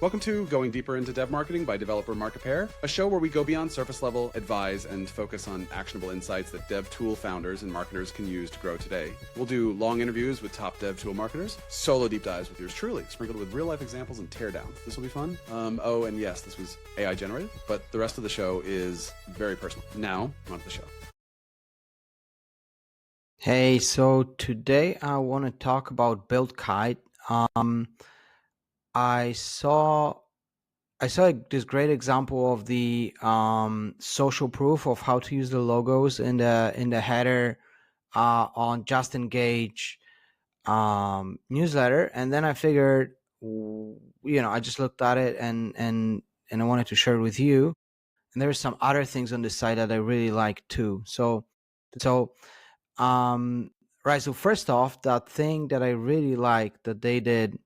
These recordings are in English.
Welcome to Going Deeper into Dev Marketing by Developer Market Pair, a show where we go beyond surface level, advise, and focus on actionable insights that dev tool founders and marketers can use to grow today. We'll do long interviews with top dev tool marketers, solo deep dives with yours truly, sprinkled with real life examples and teardowns. This will be fun. Oh, and yes, this was AI generated, but the rest of the show is very personal. Now, on to the show. Hey, so today I want to talk about Buildkite. I saw this great example of the social proof of how to use the logos in the header on Just Engage newsletter, and then I figured, I just looked at it and I wanted to share it with you. And there's some other things on the site that I really like too. So right. So first off, that thing that I really like that they did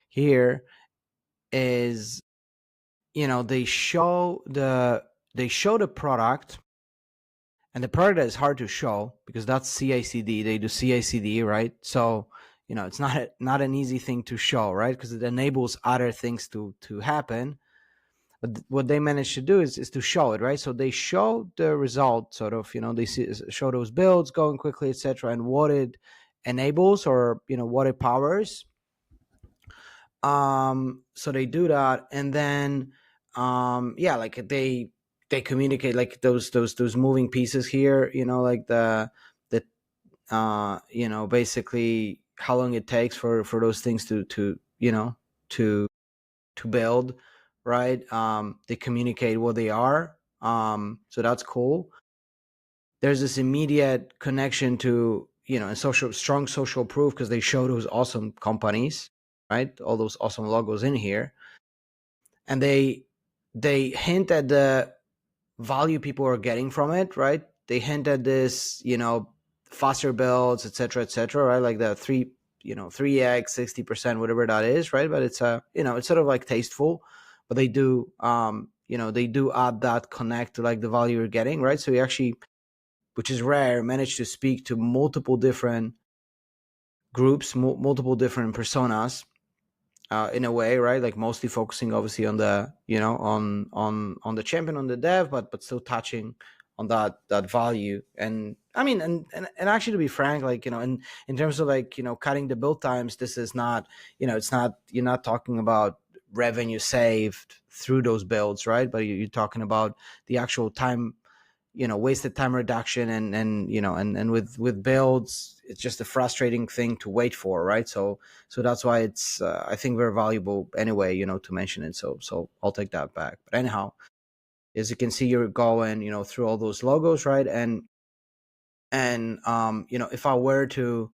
here is, they show the product, and the product is hard to show because that's CI/CD. They do CI/CD, right? So it's not an easy thing to show, right? Because it enables other things to happen. But what they managed to do is to show it, right? So they show the result, sort of, they show those builds going quickly, etc., and what it enables, or what it powers. So they do that, and then like they communicate like those moving pieces here, like the basically how long it takes for those things to build, right? They communicate what they are, so that's cool. There's this immediate connection to strong social proof because they show those awesome companies, right? All those awesome logos in here, and they hint at the value people are getting from it, right? They hint at this, faster builds, etc., right? Like the 3x, 60%, whatever that is, right? But it's it's sort of like tasteful, but they do they do add that connect to like the value you're getting, right? So you actually, which is rare, manage to speak to multiple different groups, multiple different personas, in a way, right? Like mostly focusing obviously on the on the champion, on the dev, but still touching on that value. And I mean, and actually, to be frank, like in terms of like cutting the build times, this is not it's not, you're not talking about revenue saved through those builds, right? But you're talking about the actual time, wasted time reduction, and and with builds, it's just a frustrating thing to wait for, right? So that's why it's I think very valuable anyway, to mention it. So I'll take that back. But anyhow, as you can see, you're going through all those logos, right? And if I were to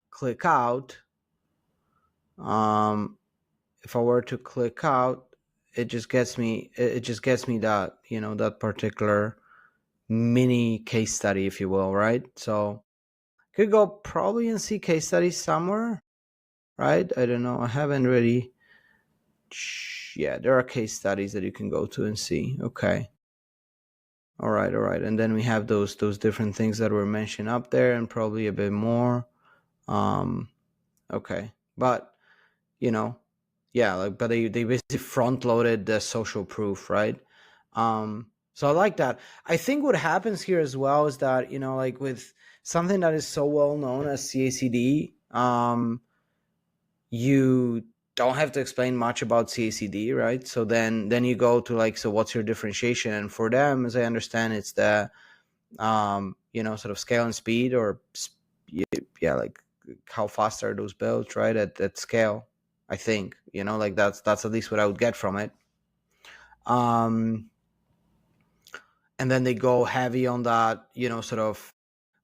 click out, it just gets me that that particular mini case study, if you will, right? So could go probably and see case studies somewhere, right? I don't know. I haven't really. Yeah, there are case studies that you can go to and see. Okay. All right. And then we have those different things that were mentioned up there, and probably a bit more. Okay. But yeah, like, but they basically front loaded the social proof, right? So I like that. I think what happens here as well is that, like with something that is so well known as CACD, you don't have to explain much about CACD, right? So then you go to like, so what's your differentiation? And for them, as I understand, it's the, sort of scale and speed, or like how fast are those builds, right? At scale, I think, like that's at least what I would get from it. And then they go heavy on that, sort of,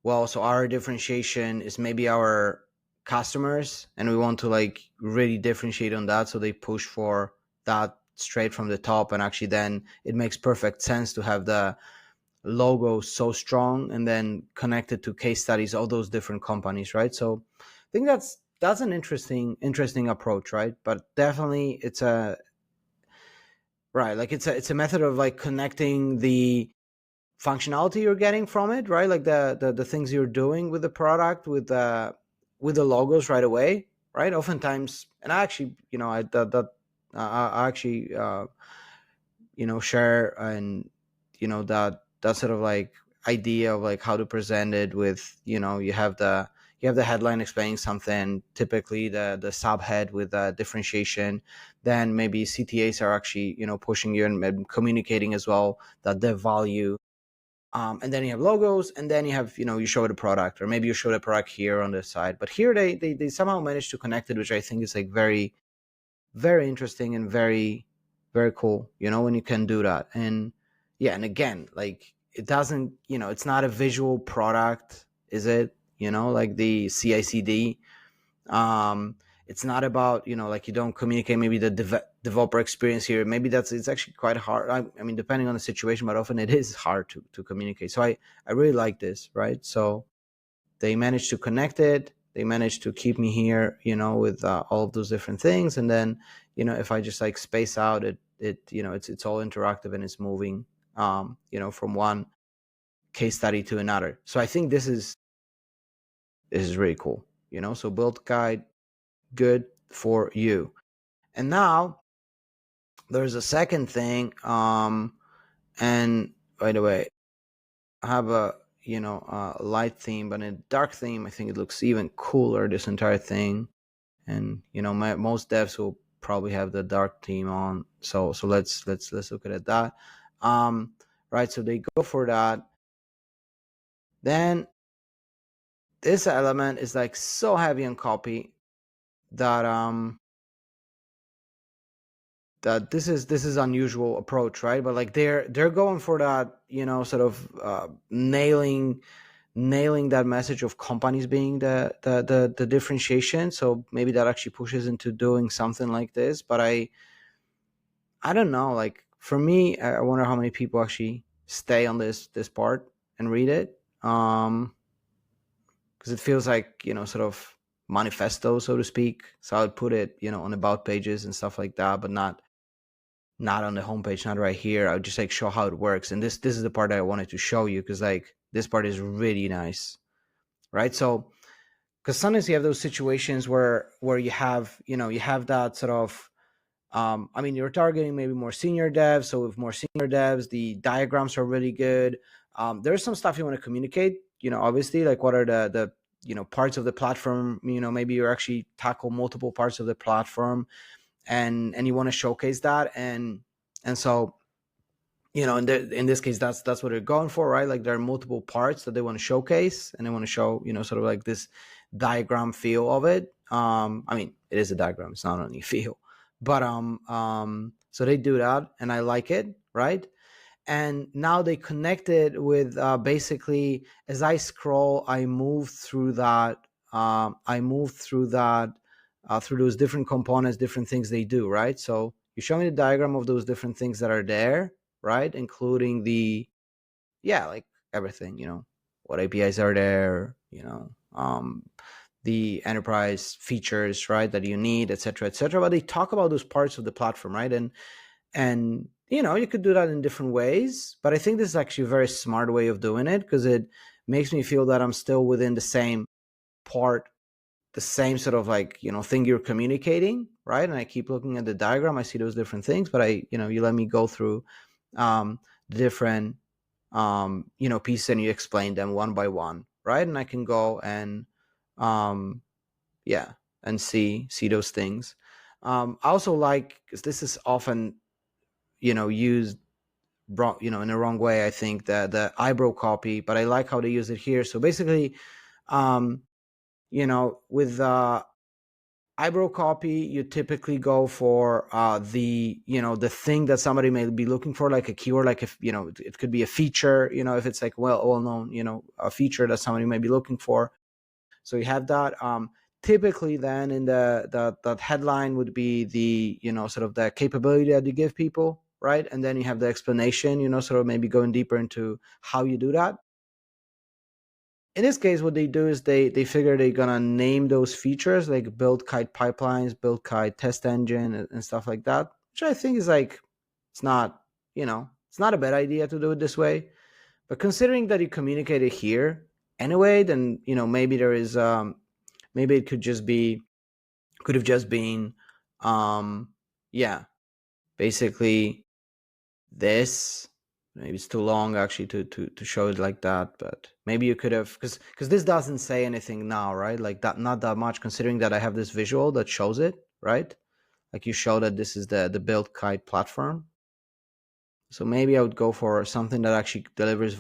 well, so our differentiation is maybe our customers, and we want to like really differentiate on that. So they push for that straight from the top, and actually then it makes perfect sense to have the logo so strong and then connected to case studies, all those different companies, right? So I think that's an interesting approach, right? But definitely it's a method of like connecting the functionality you're getting from it, right? Like the things you're doing with the product, with the logos right away, right? Oftentimes, and I actually, I actually share and that sort of like idea of like how to present it with you have the headline explaining something, typically the subhead with differentiation, then maybe CTAs are actually pushing you and communicating as well that their value, and then you have logos, and then you have you show the product, or maybe you show the product here on the side, but here they somehow managed to connect it, which I think is like very, very interesting and very, very cool, when you can do that. And yeah, and again, like it doesn't, it's not a visual product, is it? Like the CICD. It's not about, like you don't communicate maybe the developer experience here. Maybe it's actually quite hard. I mean, depending on the situation, but often it is hard to communicate. So I really like this, right? So they managed to connect it. They managed to keep me here, with all of those different things. And then, if I just like space out, it's all interactive and it's moving, from one case study to another. So I think this is really cool, So Buildkite, good for you. And now there's a second thing. And by the way, I have a light theme, but in a dark theme, I think it looks even cooler, this entire thing. And most devs will probably have the dark theme on. So let's look at that. Right. So they go for that. Then this element is like so heavy on copy that that this is unusual approach, right? But like they're going for that, sort of nailing that message of companies being the differentiation. So maybe that actually pushes into doing something like this. But I don't know. Like for me, I wonder how many people actually stay on this part and read it. Because it feels like sort of manifesto, so to speak. So I would put it on about pages and stuff like that, but not on the homepage, not right here. I would just like show how it works. And this is the part that I wanted to show you, because like this part is really nice, right? So because sometimes you have those situations where you have that sort of I mean, you're targeting maybe more senior devs. So with more senior devs, the diagrams are really good. There's some stuff you want to communicate, obviously, like what are the parts of the platform, maybe you actually tackle multiple parts of the platform, and you want to showcase that. And so in this case, that's what they're going for, right? Like there are multiple parts that they want to showcase, and they want to show sort of like this diagram feel of it. I mean, it is a diagram, it's not only feel, but so they do that, and I like it, right? And now they connect it with basically, as I scroll, I move through that, through those different components, different things they do, right? So you show me the diagram of those different things that are there, right? Including like everything, what APIs are there, the enterprise features, right, that you need, etc., etc. But they talk about those parts of the platform, right? And you could do that in different ways, but I think this is actually a very smart way of doing it, because it makes me feel that I'm still within the same part, the same sort of like thing you're communicating, right? And I keep looking at the diagram, I see those different things, but you let me go through the different pieces, and you explain them one by one, right? And I can go and yeah, and see those things. I also like, because this is often used wrong, in the wrong way, I think, the eyebrow copy, but I like how they use it here. So basically, with eyebrow copy, you typically go for the thing that somebody may be looking for, like a keyword, like if it could be a feature, if it's like well known, a feature that somebody may be looking for. So you have that. Typically, then in that headline would be the sort of the capability that you give people, right? And then you have the explanation, sort of maybe going deeper into how you do that. In this case, what they do is they figure they're gonna name those features, like Buildkite pipelines, Buildkite test engine, and stuff like that, which I think is like, it's not it's not a bad idea to do it this way. But considering that you communicate it here anyway, then maybe there is maybe it could have just been yeah, basically this. Maybe it's too long actually to show it like that, but maybe you could have, because this doesn't say anything now, right? Like that, not that much, considering that I have this visual that shows it, right? Like you show that this is the Buildkite platform. So maybe I would go for something that actually delivers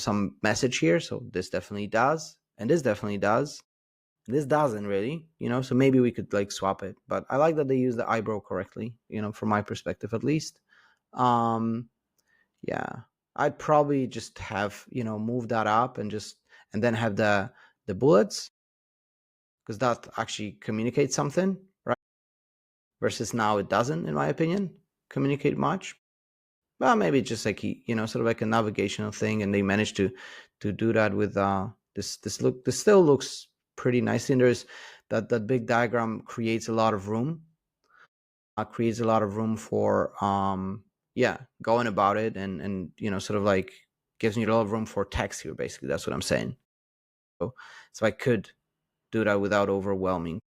some message here. So this definitely does, and this definitely does. This doesn't really, so maybe we could like swap it. But I like that they use the eyebrow correctly, from my perspective at least. um yeah, I'd probably just have move that up and then have the bullets, because that actually communicates something, right? Versus now it doesn't, in my opinion, communicate much. Well, maybe just like sort of like a navigational thing, and they managed to do that with this still looks pretty nice. And there's that big diagram creates a lot of room, creates a lot of room for yeah, going about it, and sort of like gives me a lot of room for text here. Basically, that's what I'm saying. So I could do that without overwhelming.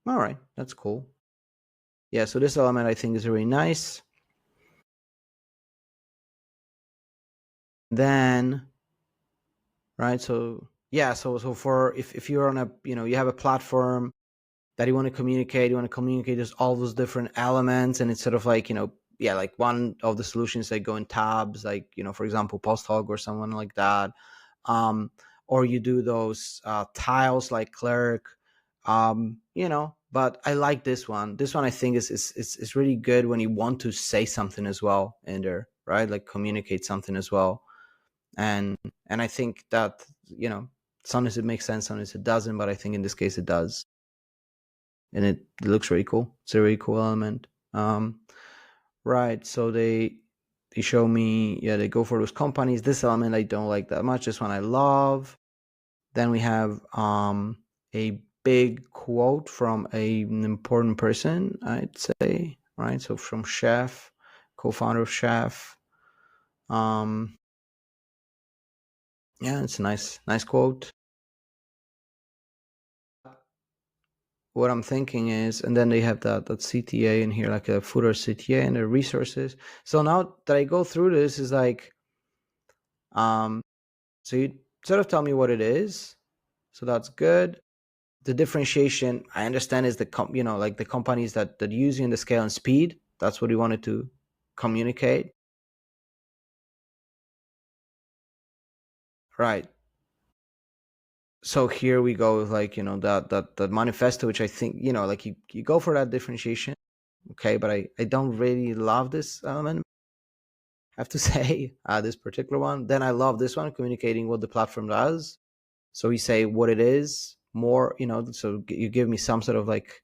All right, that's cool. Yeah, so this element I think is really nice. Then, right, so yeah, so for if you're on a you have a platform that you want to communicate, there's all those different elements, and it's sort of like yeah, like one of the solutions that go in tabs, like for example Posthog or someone like that, or you do those tiles like Clerk, but I like this one. This one I think is really good when you want to say something as well in there, right? Like communicate something as well. And I think that sometimes it makes sense, sometimes it doesn't, but I think in this case it does, and it looks really cool. It's a really cool element. Right, so they show me, yeah, they go for those companies. This element I don't like that much. This one I love. Then we have a big quote from an important person, I'd say, right? So from Chef, co-founder of Chef. Yeah, it's a nice quote. What I'm thinking is, and then they have that CTA in here, like a footer CTA and the resources. So now that I go through this, is like, so you sort of tell me what it is. So that's good. The differentiation, I understand, is like the companies that use you in the scale and speed. That's what we wanted to communicate, right? So here we go with like that manifesto, which I think like you go for that differentiation, okay, but I don't really love this element, I have to say, this particular one. Then I love this one, communicating what the platform does. So we say what it is more, so you give me some sort of like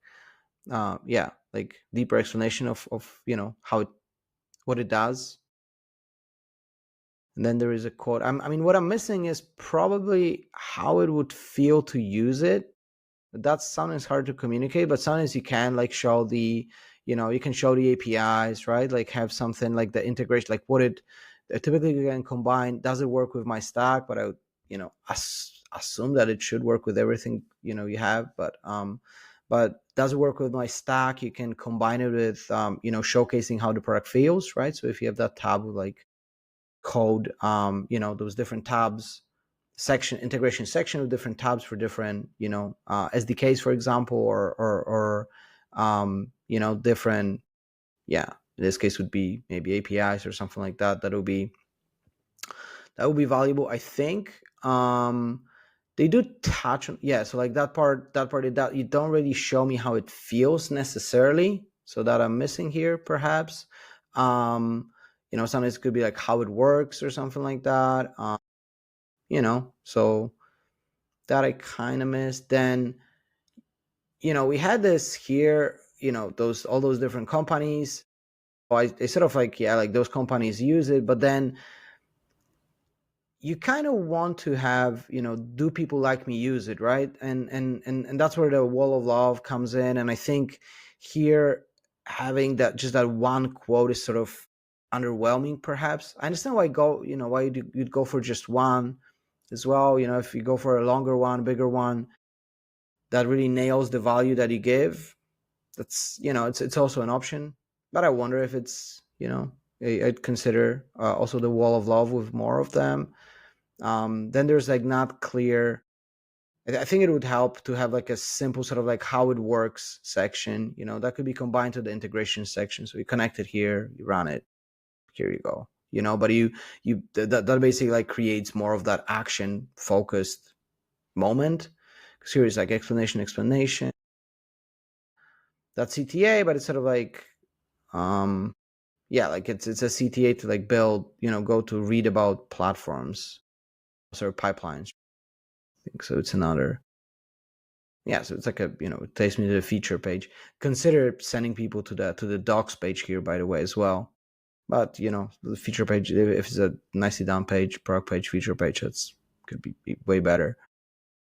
yeah, like deeper explanation of how it, what it does. And then there is a quote. I mean, what I'm missing is probably how it would feel to use it. That's sometimes hard to communicate, but sometimes you can like show the, you can show the APIs, right? Like have something like the integration, like what it typically you can combine. Does it work with my stack? But I would, assume that it should work with everything you have. But does it work with my stack? You can combine it with showcasing how the product feels, right? So if you have that tab with like code, those different tabs, integration section with different tabs for different SDKs, for example, or different, yeah, in this case would be maybe APIs or something like that. That would be valuable, I think. They do touch on, yeah, so like that part that you don't really show me how it feels necessarily, so that I'm missing here perhaps. Sometimes it could be like how it works or something like that. So that I kind of missed. Then we had this here, those all those different companies. I sort of like, yeah, like those companies use it, but then you kind of want to have, do people like me use it, right? And that's where the wall of love comes in. And I think here having that, just that one quote, is sort of underwhelming perhaps. I understand why you'd go for just one as well. If you go for a longer one, bigger one, that really nails the value that you give. that's, it's also an option. But I wonder if it's, I'd consider also the wall of love with more of them. Then there's like not clear. I think it would help to have like a simple sort of like how it works section, that could be combined to the integration section. So you connect it here, you run it, here you go, but that basically like creates more of that action focused moment. Because here is like explanation. That's CTA, but it's sort of like, like it's a CTA to like build, go to read about platforms, sort of pipelines. I think so. It's another. Yeah, so it's like it takes me to the feature page. Consider sending people to the docs page here, by the way, as well. But the feature page, if it's a nicely done page, product page, feature page, that's could be way better.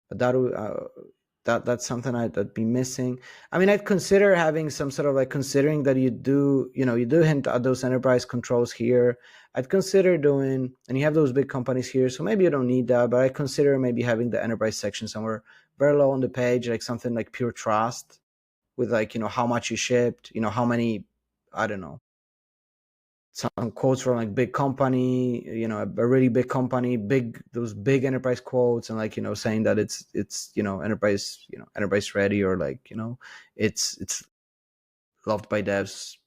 But that's something I'd be missing. I mean, I'd consider having some sort of like, considering that you do hint at those enterprise controls here. I'd consider doing, and you have those big companies here, so maybe you don't need that, but I consider maybe having the enterprise section somewhere very low on the page, like something like pure trust with like, how much you shipped, how many, I don't know, some quotes from like big company, a really big company, those big enterprise quotes, and like, saying that it's enterprise ready, or like, it's loved by devs,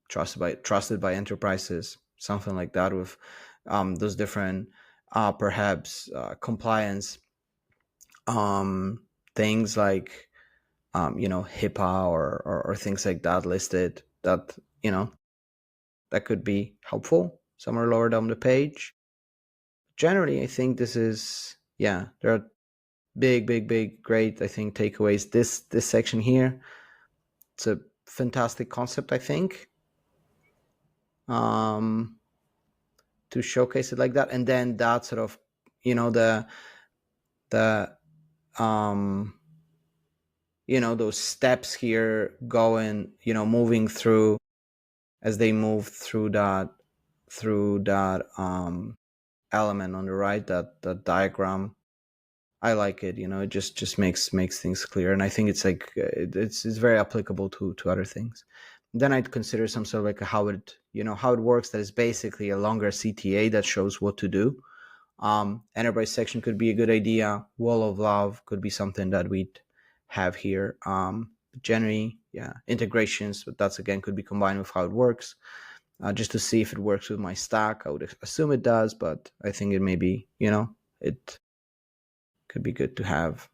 trusted by enterprises, something like that, with those different perhaps compliance things like HIPAA or things like that listed, that that could be helpful somewhere lower down the page. Generally, I think this is, there are big, great, I think, takeaways. This section here, it's a fantastic concept, I think, to showcase it like that. And then that sort of, those steps here going, moving through, as they move through that element on the right, that diagram. I like it. It just makes things clear, and I think it's like it's very applicable to other things. Then I'd consider some sort of like how it works. That is basically a longer CTA that shows what to do. Enterprise section could be a good idea. Wall of love could be something that we'd have here. Generally, integrations, but that's again could be combined with how it works. Just to see if it works with my stack. I would assume it does, but I think it may be, it could be good to have.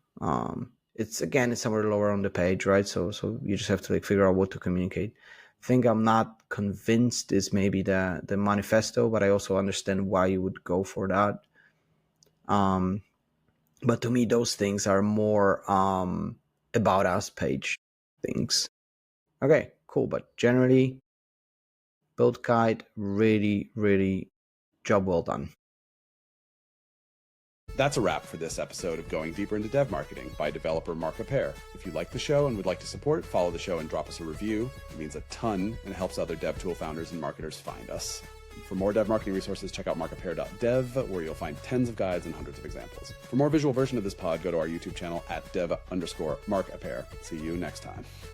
It's somewhere lower on the page, right? So you just have to like figure out what to communicate. I think I'm not convinced is maybe the manifesto, but I also understand why you would go for that. But to me, those things are more about us page things. Okay, cool. But generally, Buildkite, really job well done. That's a wrap for this episode of Going Deeper into Dev Marketing by developer Mark Appert. If you like the show and would like to support, follow the show and drop us a review. It means a ton and helps other dev tool founders and marketers find us. For more dev marketing resources, check out markappert.dev, where you'll find tens of guides and hundreds of examples. For more visual version of this pod, go to our YouTube channel @dev_Mark Appert. See you next time.